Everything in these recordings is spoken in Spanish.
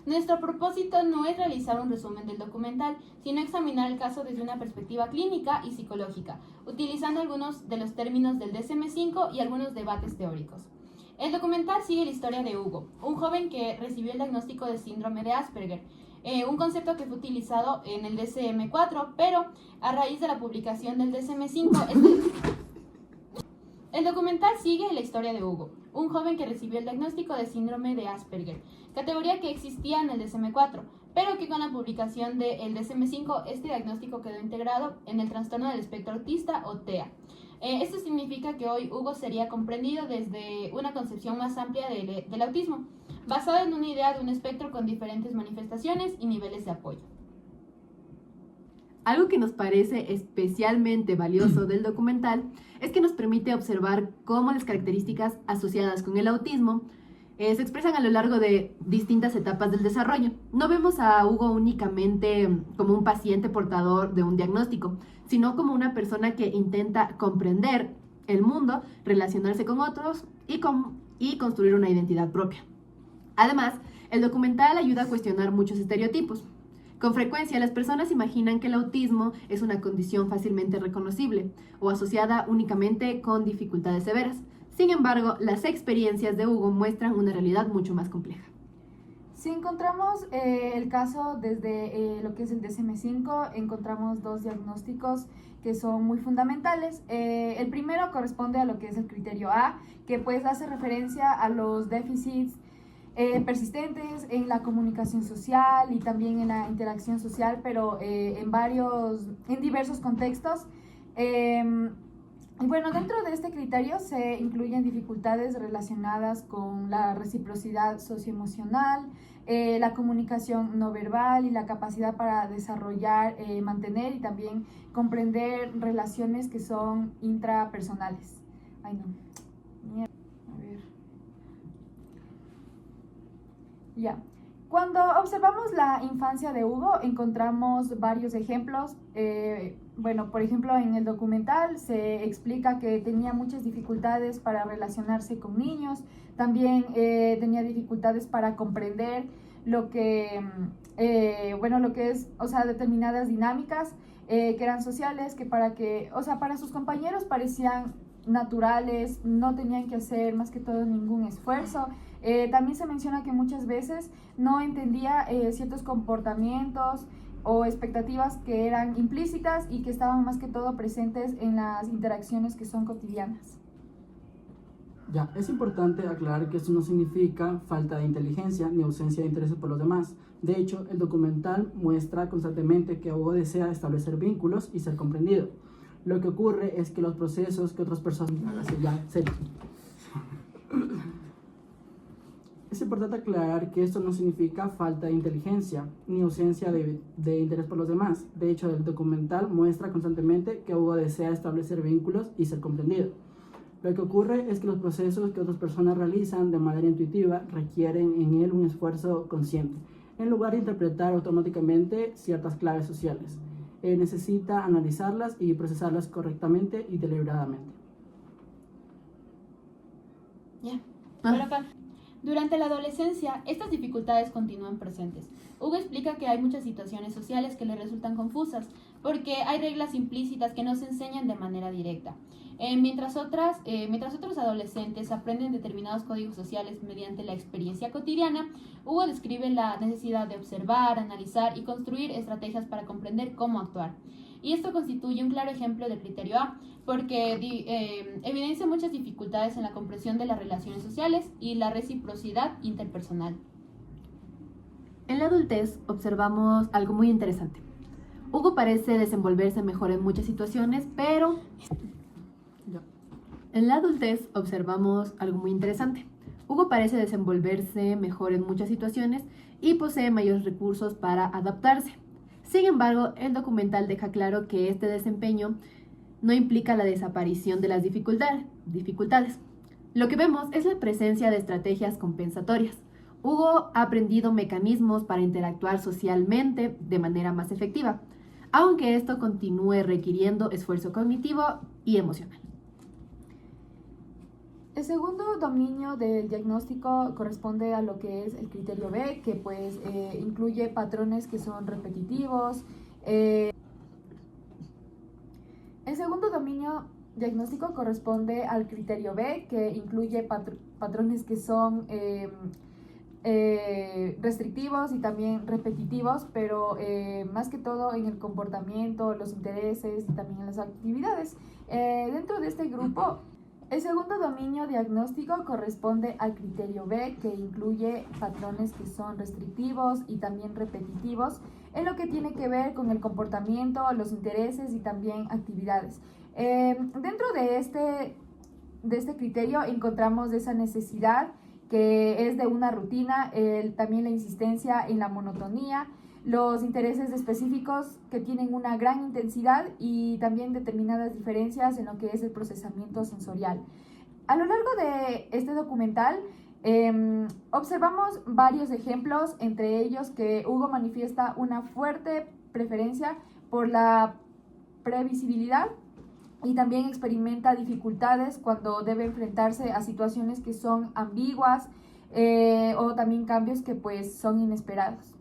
Nuestro propósito no es realizar un resumen del documental, sino examinar el caso desde una perspectiva clínica y psicológica, utilizando algunos de los términos del DSM-5 y algunos debates teóricos. El documental sigue la historia de Hugo, un joven que recibió el diagnóstico de síndrome de Asperger, un concepto que fue utilizado en el DSM-4, pero a raíz de la publicación del DSM-5, el documental sigue la historia de Hugo, un joven que recibió el diagnóstico de síndrome de Asperger, categoría que existía en el DSM-4, pero que con la publicación del DSM-5 este diagnóstico quedó integrado en el trastorno del espectro autista o TEA. Esto significa que hoy Hugo sería comprendido desde una concepción más amplia del autismo, basado en una idea de un espectro con diferentes manifestaciones y niveles de apoyo. Algo que nos parece especialmente valioso del documental es que nos permite observar cómo las características asociadas con el autismo se expresan a lo largo de distintas etapas del desarrollo. No vemos a Hugo únicamente como un paciente portador de un diagnóstico, sino como una persona que intenta comprender el mundo, relacionarse con otros y construir una identidad propia. Además, el documental ayuda a cuestionar muchos estereotipos. Con frecuencia, las personas imaginan que el autismo es una condición fácilmente reconocible o asociada únicamente con dificultades severas. Sin embargo, las experiencias de Hugo muestran una realidad mucho más compleja. Si encontramos el caso desde lo que es el DSM-5, encontramos dos diagnósticos que son muy fundamentales. El primero corresponde a lo que es el criterio A, que pues hace referencia a los déficits persistentes en la comunicación social y también en la interacción social, pero en diversos contextos. Y bueno, dentro de este criterio se incluyen dificultades relacionadas con la reciprocidad socioemocional, la comunicación no verbal y la capacidad para desarrollar, mantener y también comprender relaciones que son intrapersonales. Ay, no. Mierda. A ver. Ya. Cuando observamos la infancia de Hugo, encontramos varios ejemplos. Bueno, por ejemplo, en el documental se explica que tenía muchas dificultades para relacionarse con niños, también tenía dificultades para comprender lo que es, o sea, determinadas dinámicas que eran sociales, que para sus compañeros parecían naturales, no tenían que hacer más que todo ningún esfuerzo. También se menciona que muchas veces no entendía ciertos comportamientos o expectativas que eran implícitas y que estaban más que todo presentes en las interacciones que son cotidianas. Ya, es importante aclarar que esto no significa falta de inteligencia ni ausencia de interés por los demás. De hecho, el documental muestra constantemente que Hugo desea establecer vínculos y ser comprendido. Lo que ocurre es que los procesos que otras personas... Es importante aclarar que esto no significa falta de inteligencia ni ausencia de interés por los demás. De hecho, el documental muestra constantemente que Hugo desea establecer vínculos y ser comprendido. Lo que ocurre es que los procesos que otras personas realizan de manera intuitiva requieren en él un esfuerzo consciente, en lugar de interpretar automáticamente ciertas claves sociales. Necesita analizarlas y procesarlas correctamente y deliberadamente. Durante la adolescencia, estas dificultades continúan presentes. Hugo explica que hay muchas situaciones sociales que le resultan confusas, porque hay reglas implícitas que no se enseñan de manera directa. Mientras otros adolescentes aprenden determinados códigos sociales mediante la experiencia cotidiana, Hugo describe la necesidad de observar, analizar y construir estrategias para comprender cómo actuar. Y esto constituye un claro ejemplo del criterio A, porque evidencia muchas dificultades en la comprensión de las relaciones sociales y la reciprocidad interpersonal. En la adultez observamos algo muy interesante. Hugo parece desenvolverse mejor en muchas situaciones, pero... En la adultez observamos algo muy interesante. Hugo parece desenvolverse mejor en muchas situaciones y posee mayores recursos para adaptarse. Sin embargo, el documental deja claro que este desempeño no implica la desaparición de las dificultades. Lo que vemos es la presencia de estrategias compensatorias. Hugo ha aprendido mecanismos para interactuar socialmente de manera más efectiva, aunque esto continúe requiriendo esfuerzo cognitivo y emocional. El segundo dominio del diagnóstico corresponde a lo que es el criterio B, que pues incluye patrones que son repetitivos. El segundo dominio diagnóstico corresponde al criterio B, que incluye patrones que son restrictivos y también repetitivos, pero más que todo en el comportamiento, los intereses y también en las actividades. Dentro de este grupo, el segundo dominio diagnóstico corresponde al criterio B, que incluye patrones que son restrictivos y también repetitivos en lo que tiene que ver con el comportamiento, los intereses y también actividades. Dentro de este criterio encontramos esa necesidad que es de una rutina, también la insistencia en la monotonía, los intereses específicos que tienen una gran intensidad y también determinadas diferencias en lo que es el procesamiento sensorial. A lo largo de este documental observamos varios ejemplos, entre ellos que Hugo manifiesta una fuerte preferencia por la previsibilidad y también experimenta dificultades cuando debe enfrentarse a situaciones que son ambiguas o también cambios que pues son inesperados.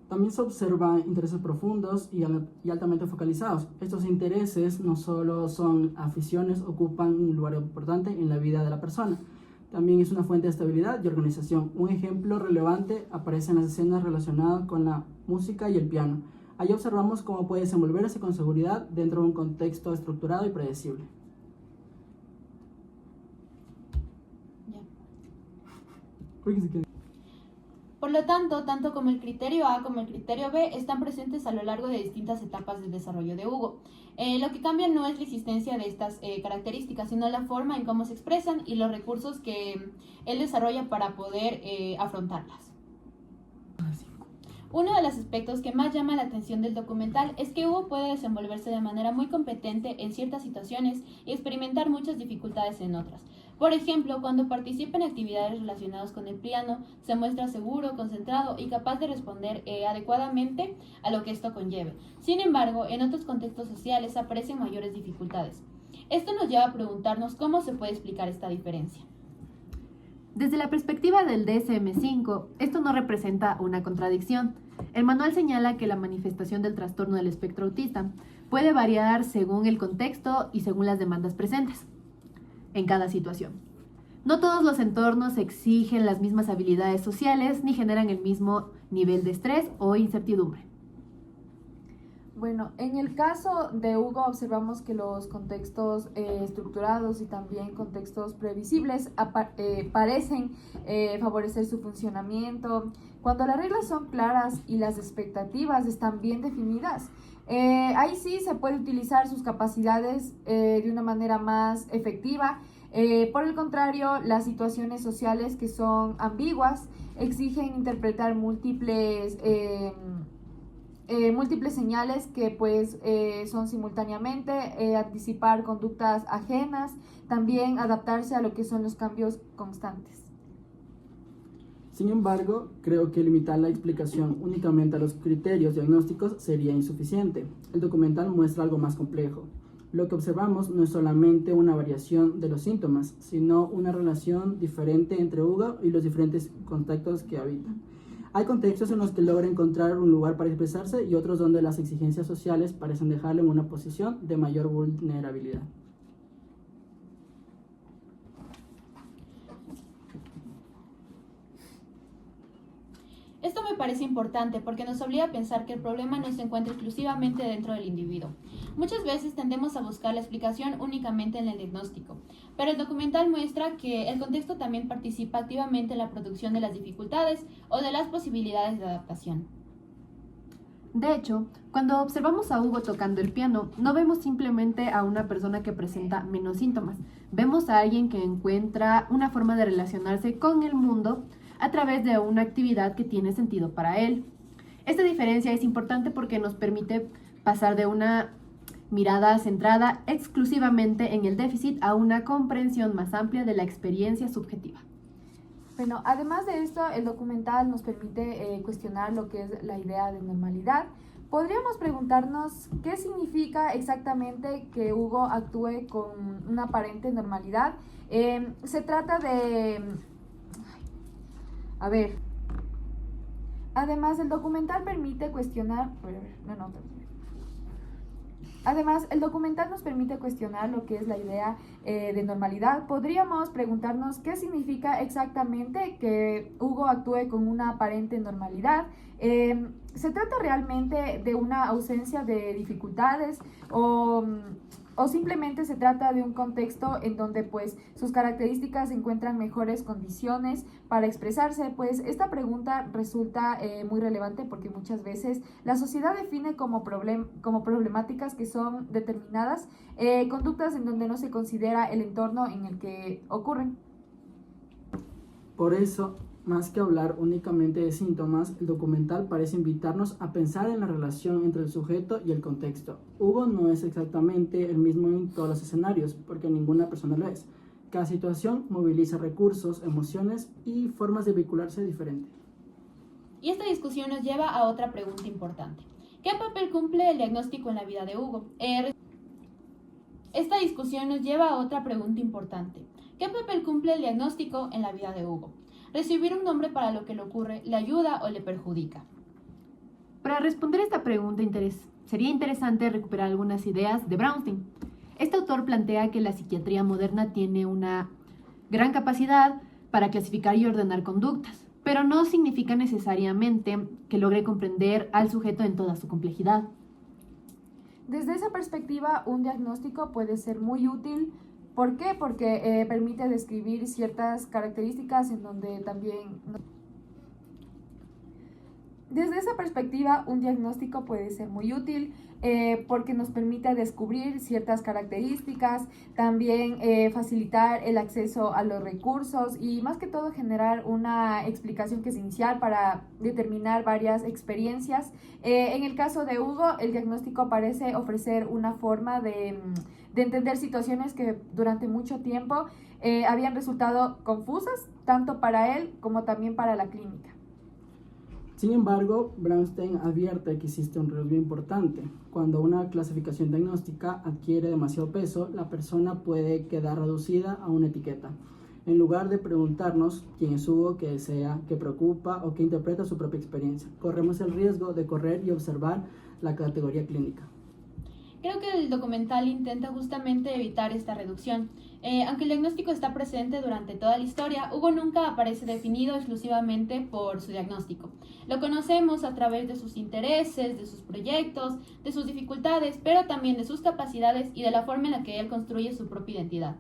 También se observa intereses profundos y altamente focalizados. Estos intereses no solo son aficiones, ocupan un lugar importante en la vida de la persona. También es una fuente de estabilidad y organización. Un ejemplo relevante aparece en las escenas relacionadas con la música y el piano. Ahí observamos cómo puede desenvolverse con seguridad dentro de un contexto estructurado y predecible. Por lo tanto como el criterio A como el criterio B están presentes a lo largo de distintas etapas del desarrollo de Hugo. Lo que cambia no es la existencia de estas características, sino la forma en cómo se expresan y los recursos que él desarrolla para poder afrontarlas. Uno de los aspectos que más llama la atención del documental es que Hugo puede desenvolverse de manera muy competente en ciertas situaciones y experimentar muchas dificultades en otras. Por ejemplo, cuando participa en actividades relacionadas con el piano, se muestra seguro, concentrado y capaz de responder adecuadamente a lo que esto conlleve. Sin embargo, en otros contextos sociales aparecen mayores dificultades. Esto nos lleva a preguntarnos cómo se puede explicar esta diferencia. Desde la perspectiva del DSM-5, esto no representa una contradicción. El manual señala que la manifestación del trastorno del espectro autista puede variar según el contexto y según las demandas presentes en cada situación. No todos los entornos exigen las mismas habilidades sociales ni generan el mismo nivel de estrés o incertidumbre. Bueno, en el caso de Hugo observamos que los contextos estructurados y también contextos previsibles parecen favorecer su funcionamiento. Cuando las reglas son claras y las expectativas están bien definidas, ahí sí se puede utilizar sus capacidades de una manera más efectiva. Por el contrario, las situaciones sociales que son ambiguas exigen interpretar múltiples señales que pues son simultáneamente, anticipar conductas ajenas, también adaptarse a lo que son los cambios constantes. Sin embargo, creo que limitar la explicación únicamente a los criterios diagnósticos sería insuficiente. El documental muestra algo más complejo. Lo que observamos no es solamente una variación de los síntomas, sino una relación diferente entre Hugo y los diferentes contextos que habitan. Hay contextos en los que logra encontrar un lugar para expresarse y otros donde las exigencias sociales parecen dejarle en una posición de mayor vulnerabilidad. Esto me parece importante porque nos obliga a pensar que el problema no se encuentra exclusivamente dentro del individuo. Muchas veces tendemos a buscar la explicación únicamente en el diagnóstico, pero el documental muestra que el contexto también participa activamente en la producción de las dificultades o de las posibilidades de adaptación. De hecho, cuando observamos a Hugo tocando el piano, no vemos simplemente a una persona que presenta menos síntomas. Vemos a alguien que encuentra una forma de relacionarse con el mundo a través de una actividad que tiene sentido para él. Esta diferencia es importante porque nos permite pasar de una mirada centrada exclusivamente en el déficit a una comprensión más amplia de la experiencia subjetiva. Bueno, además de esto, el documental nos permite cuestionar lo que es la idea de normalidad, Podríamos preguntarnos qué significa exactamente que Hugo actúe con una aparente normalidad. Se trata de... A ver. Además, el documental permite cuestionar... Además, el documental nos permite cuestionar lo que es la idea de normalidad. Podríamos preguntarnos qué significa exactamente que Hugo actúe con una aparente normalidad. ¿Se trata realmente de una ausencia de dificultades o simplemente se trata de un contexto en donde pues sus características encuentran mejores condiciones para expresarse? Pues esta pregunta resulta muy relevante porque muchas veces la sociedad define como problemáticas que son determinadas conductas en donde no se considera el entorno en el que ocurren. Por eso, más que hablar únicamente de síntomas, el documental parece invitarnos a pensar en la relación entre el sujeto y el contexto. Hugo no es exactamente el mismo en todos los escenarios, porque ninguna persona lo es. Cada situación moviliza recursos, emociones y formas de vincularse diferentes. Y esta discusión nos lleva a otra pregunta importante. ¿Qué papel cumple el diagnóstico en la vida de Hugo? Esta discusión nos lleva a otra pregunta importante. ¿Qué papel cumple el diagnóstico en la vida de Hugo? ¿Recibir un nombre para lo que le ocurre le ayuda o le perjudica? Para responder esta pregunta sería interesante recuperar algunas ideas de Brownstein. Este autor plantea que la psiquiatría moderna tiene una gran capacidad para clasificar y ordenar conductas, pero no significa necesariamente que logre comprender al sujeto en toda su complejidad. Desde esa perspectiva, un diagnóstico puede ser muy útil. ¿Por qué? Porque permite describir ciertas características en donde también... Desde esa perspectiva, un diagnóstico puede ser muy útil porque nos permite descubrir ciertas características, también facilitar el acceso a los recursos y más que todo generar una explicación que es inicial para determinar varias experiencias. En el caso de Hugo, el diagnóstico parece ofrecer una forma de entender situaciones que durante mucho tiempo habían resultado confusas, tanto para él como también para la clínica. Sin embargo, Brownstein advierte que existe un riesgo importante. Cuando una clasificación diagnóstica adquiere demasiado peso, la persona puede quedar reducida a una etiqueta, en lugar de preguntarnos quién es Hugo, qué desea, qué preocupa o qué interpreta su propia experiencia. Corremos el riesgo de correr y observar la categoría clínica. Creo que el documental intenta justamente evitar esta reducción. Aunque el diagnóstico está presente durante toda la historia, Hugo nunca aparece definido exclusivamente por su diagnóstico. Lo conocemos a través de sus intereses, de sus proyectos, de sus dificultades, pero también de sus capacidades y de la forma en la que él construye su propia identidad.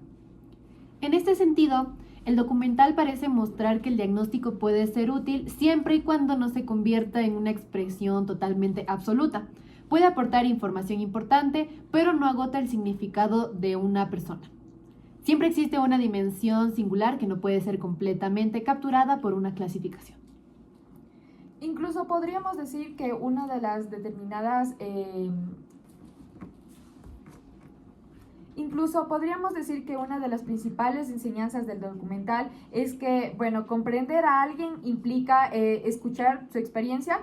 En este sentido, el documental parece mostrar que el diagnóstico puede ser útil siempre y cuando no se convierta en una expresión totalmente absoluta. Puede aportar información importante, pero no agota el significado de una persona. Siempre existe una dimensión singular que no puede ser completamente capturada por una clasificación. Incluso podríamos decir que una de las determinadas... Incluso podríamos decir que una de las principales enseñanzas del documental es que, bueno, comprender a alguien implica escuchar su experiencia,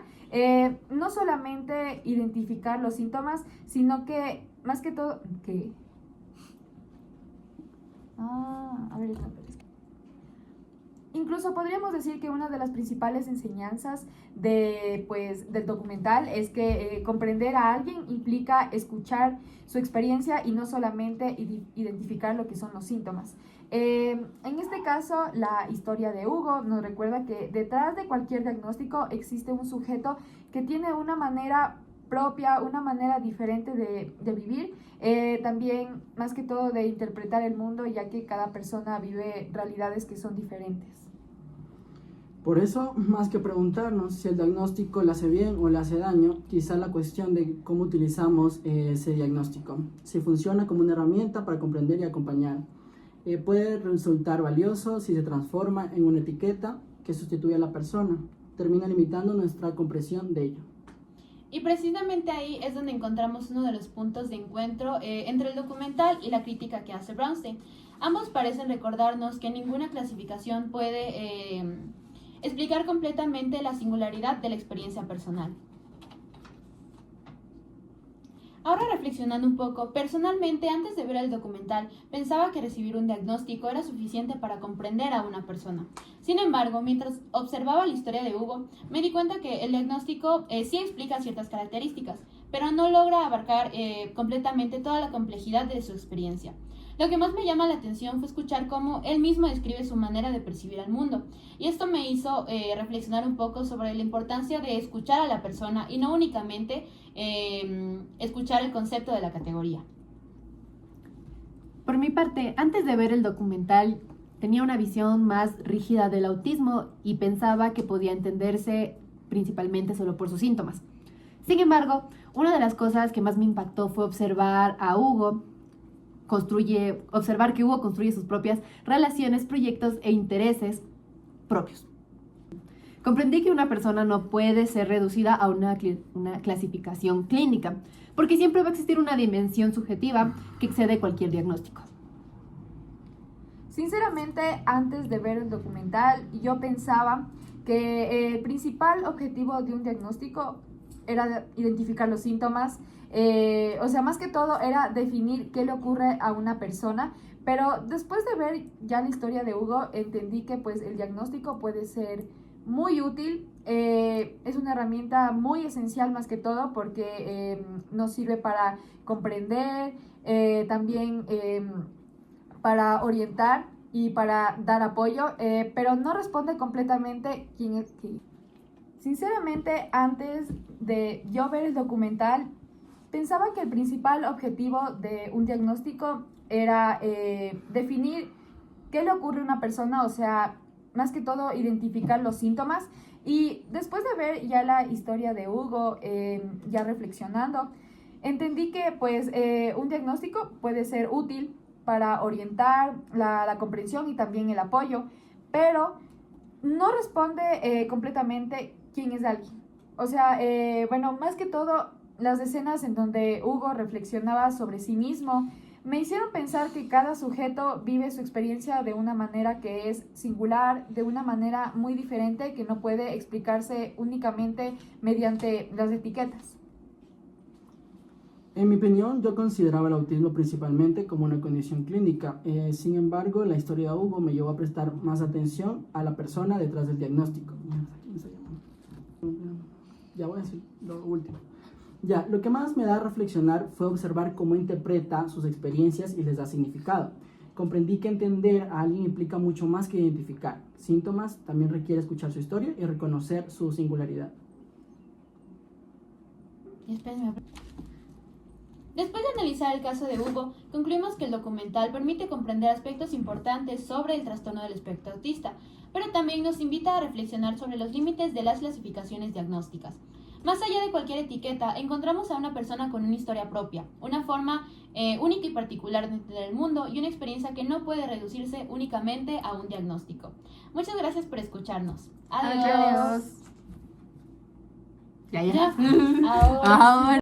no solamente identificar los síntomas, sino que, más que todo, que... Incluso podríamos decir que una de las principales enseñanzas del documental es que comprender a alguien implica escuchar su experiencia y no solamente identificar lo que son los síntomas. En este caso, la historia de Hugo nos recuerda que detrás de cualquier diagnóstico existe un sujeto que tiene una manera propia, una manera diferente de vivir, también más que todo de interpretar el mundo, ya que cada persona vive realidades que son diferentes. Por eso, más que preguntarnos si el diagnóstico le hace bien o le hace daño, quizá la cuestión de cómo utilizamos ese diagnóstico, si funciona como una herramienta para comprender y acompañar. Puede resultar valioso si se transforma en una etiqueta que sustituye a la persona, termina limitando nuestra comprensión de ello. Y precisamente ahí es donde encontramos uno de los puntos de encuentro entre el documental y la crítica que hace Brownstein. Ambos parecen recordarnos que ninguna clasificación puede explicar completamente la singularidad de la experiencia personal. Ahora reflexionando un poco, personalmente antes de ver el documental pensaba que recibir un diagnóstico era suficiente para comprender a una persona. Sin embargo, mientras observaba la historia de Hugo, me di cuenta que el diagnóstico sí explica ciertas características, pero no logra abarcar completamente toda la complejidad de su experiencia. Lo que más me llama la atención fue escuchar cómo él mismo describe su manera de percibir al mundo, y esto me hizo reflexionar un poco sobre la importancia de escuchar a la persona y no únicamente escuchar el concepto de la categoría. Por mi parte, antes de ver el documental, tenía una visión más rígida del autismo y pensaba que podía entenderse principalmente solo por sus síntomas. Sin embargo, una de las cosas que más me impactó fue observar que Hugo construye sus propias relaciones, proyectos e intereses propios. Comprendí que una persona no puede ser reducida a una clasificación clínica, porque siempre va a existir una dimensión subjetiva que excede cualquier diagnóstico. Sinceramente, antes de ver el documental, yo pensaba que el principal objetivo de un diagnóstico era identificar los síntomas, más que todo era definir qué le ocurre a una persona, pero después de ver ya la historia de Hugo, entendí que pues el diagnóstico puede ser muy útil, es una herramienta muy esencial más que todo porque nos sirve para comprender, también para orientar y para dar apoyo, pero no responde completamente quién es quién. Sinceramente, antes de yo ver el documental, pensaba que el principal objetivo de un diagnóstico era definir qué le ocurre a una persona, o sea, más que todo identificar los síntomas. Y después de ver ya la historia de Hugo, ya reflexionando, entendí que pues un diagnóstico puede ser útil para orientar la comprensión y también el apoyo, pero no responde completamente quién es alguien. O sea, más que todo, las escenas en donde Hugo reflexionaba sobre sí mismo me hicieron pensar que cada sujeto vive su experiencia de una manera que es singular, de una manera muy diferente, que no puede explicarse únicamente mediante las etiquetas. En mi opinión, yo consideraba el autismo principalmente como una condición clínica. Sin embargo, la historia de Hugo me llevó a prestar más atención a la persona detrás del diagnóstico. Ya voy a decir lo último. Lo que más me da a reflexionar fue observar cómo interpreta sus experiencias y les da significado. Comprendí que entender a alguien implica mucho más que identificar síntomas, también requiere escuchar su historia y reconocer su singularidad. Después de analizar el caso de Hugo, concluimos que el documental permite comprender aspectos importantes sobre el trastorno del espectro autista, pero también nos invita a reflexionar sobre los límites de las clasificaciones diagnósticas. Más allá de cualquier etiqueta, encontramos a una persona con una historia propia, una forma única y particular de entender el mundo y una experiencia que no puede reducirse únicamente a un diagnóstico. Muchas gracias por escucharnos. Adiós. Adiós. Ya. Ahora.